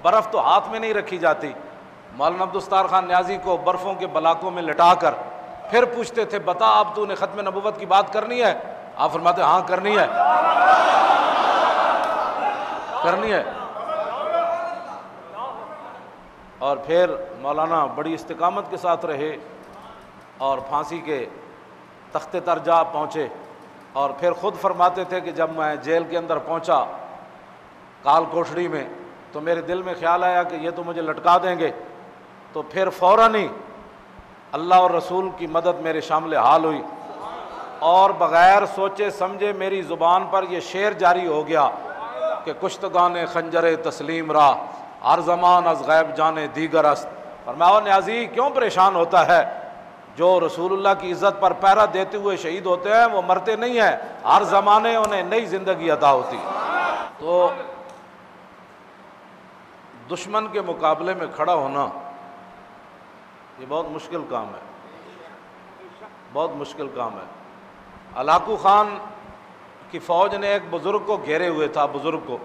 برف تو ہاتھ میں نہیں رکھی جاتی. مولانا عبدالستار خان نیازی کو برفوں کے بلاکوں میں لٹا کر پھر پوچھتے تھے بتا اب تو نے ختم نبوت کی بات کرنی ہے؟ آپ فرماتے ہاں کرنی ہے، کرنی ہے. اور پھر مولانا بڑی استقامت کے ساتھ رہے اور پھانسی کے تختے پر جا پہنچے. اور پھر خود فرماتے تھے کہ جب میں جیل کے اندر پہنچا کال کوٹھڑی میں تو میرے دل میں خیال آیا کہ یہ تو مجھے لٹکا دیں گے. تو پھر فوراً ہی اللہ اور رسول کی مدد میرے شامل حال ہوئی اور بغیر سوچے سمجھے میری زبان پر یہ شعر جاری ہو گیا کہ کشتگان خنجر تسلیم را ہر زمان از غیب جانے دیگر است. فرمایا نیازی کیوں پریشان ہوتا ہے؟ جو رسول اللہ کی عزت پر پہرا دیتے ہوئے شہید ہوتے ہیں وہ مرتے نہیں ہیں، ہر زمانے انہیں نئی زندگی عطا ہوتی. تو دشمن کے مقابلے میں کھڑا ہونا یہ بہت مشکل کام ہے، بہت مشکل کام ہے. ہلاکو خان کی فوج نے ایک بزرگ کو گھیرے ہوئے تھا، بزرگ کو.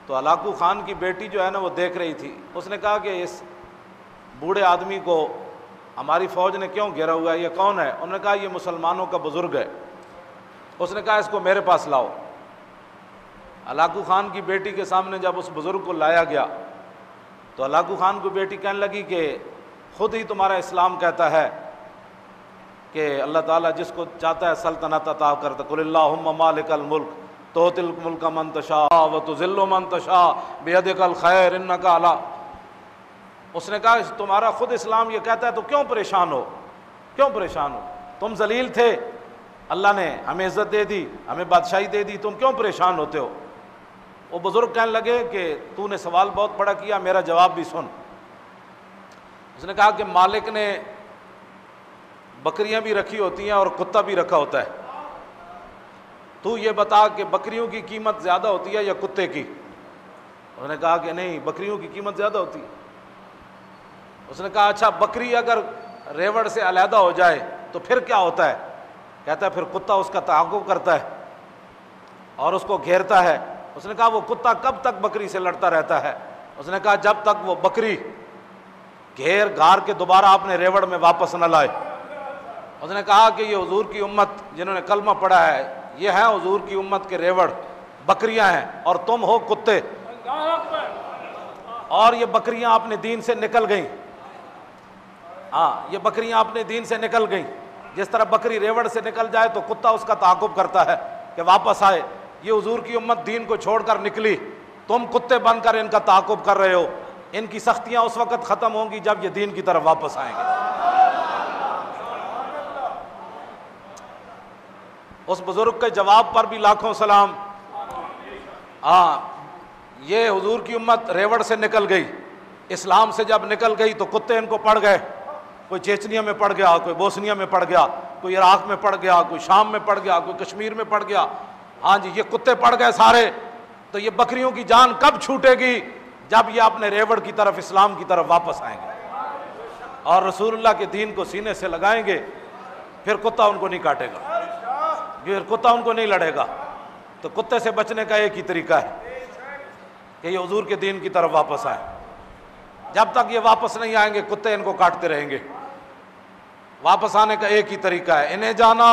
تو ہلاکو خان کی بیٹی جو ہے نا وہ دیکھ رہی تھی. اس نے کہا کہ اس بوڑھے آدمی کو ہماری فوج نے کیوں گھیرا ہوا ہے، یہ کون ہے؟ انہوں نے کہا یہ مسلمانوں کا بزرگ ہے. اس نے کہا اس کو میرے پاس لاؤ. ہلاکو خان کی بیٹی کے سامنے جب اس بزرگ کو لایا گیا تو ہلاکو خان کو بیٹی کہنے لگی کہ خود ہی تمہارا اسلام کہتا ہے کہ اللہ تعالیٰ جس کو چاہتا ہے سلطنت عطا کرتا. قل اللہم مالک الملک تؤتی الملک من تشاء وتذل من تشاء بیدک الخیر انک علی. اس نے کہا تمہارا خود اسلام یہ کہتا ہے تو کیوں پریشان ہو، کیوں پریشان ہو؟ تم ذلیل تھے، اللہ نے ہمیں عزت دے دی، ہمیں بادشاہی دے دی، تم کیوں پریشان ہوتے ہو؟ وہ بزرگ کہنے لگے کہ تو نے سوال بہت بڑا کیا، میرا جواب بھی سن. اس نے کہا کہ مالک نے بکریاں بھی رکھی ہوتی ہیں اور کتا بھی رکھا ہوتا ہے، تو یہ بتا کہ بکریوں کی قیمت زیادہ ہوتی ہے یا کتے کی؟ اس نے کہا کہ نہیں، بکریوں کی قیمت زیادہ ہوتی ہے. اس نے کہا اچھا بکری اگر ریوڑ سے علیحدہ ہو جائے تو پھر کیا ہوتا ہے؟ کہتا ہے پھر کتا اس کا تعاقب کرتا ہے اور اس کو گھیرتا ہے. اس نے کہا وہ کتا کب تک بکری سے لڑتا رہتا ہے؟ اس نے کہا جب تک وہ بکری گھیر گھار کے دوبارہ اپنے ریوڑ میں واپس نہ لائے. اس نے کہا کہ یہ حضور کی امت جنہوں نے کلمہ پڑھا ہے یہ ہیں حضور کی امت کے ریوڑ، بکریاں ہیں، اور تم ہو کتے. اور یہ بکریاں اپنے دین سے نکل گئیں. ہاں یہ بکریاں اپنے دین سے نکل گئیں. جس طرح بکری ریوڑ سے نکل جائے تو کتا اس کا تعاقب کرتا ہے کہ واپس آئے. یہ حضور کی امت دین کو چھوڑ کر نکلی، تم کتے بن کر ان کا تعاقب کر رہے ہو. ان کی سختیاں اس وقت ختم ہوں گی جب یہ دین کی طرف واپس آئیں گے. اس بزرگ کے جواب پر بھی لاکھوں سلام. ہاں یہ حضور کی امت ریوڑ سے نکل گئی، اسلام سے جب نکل گئی تو کتے ان کو پڑ گئے. کوئی چیچنیا میں پڑ گیا، کوئی بوسنیا میں پڑ گیا، کوئی عراق میں پڑ گیا، کوئی شام میں پڑ گیا، کوئی کشمیر میں پڑ گیا. ہاں جی یہ کتے پڑ گئے سارے. تو یہ بکریوں کی جان کب چھوٹے گی؟ جب یہ اپنے ریوڑ کی طرف، اسلام کی طرف واپس آئیں گے اور رسول اللہ کے دین کو سینے سے لگائیں گے. پھر کتا ان کو نہیں کاٹے گا، پھر کتا ان کو نہیں لڑے گا. تو کتے سے بچنے کا ایک ہی طریقہ ہے کہ یہ حضور کے دین کی طرف واپس آئیں. جب تک یہ واپس نہیں آئیں گے کتے ان کو کاٹتے رہیں گے. واپس آنے کا ایک ہی طریقہ ہے، انہیں جانا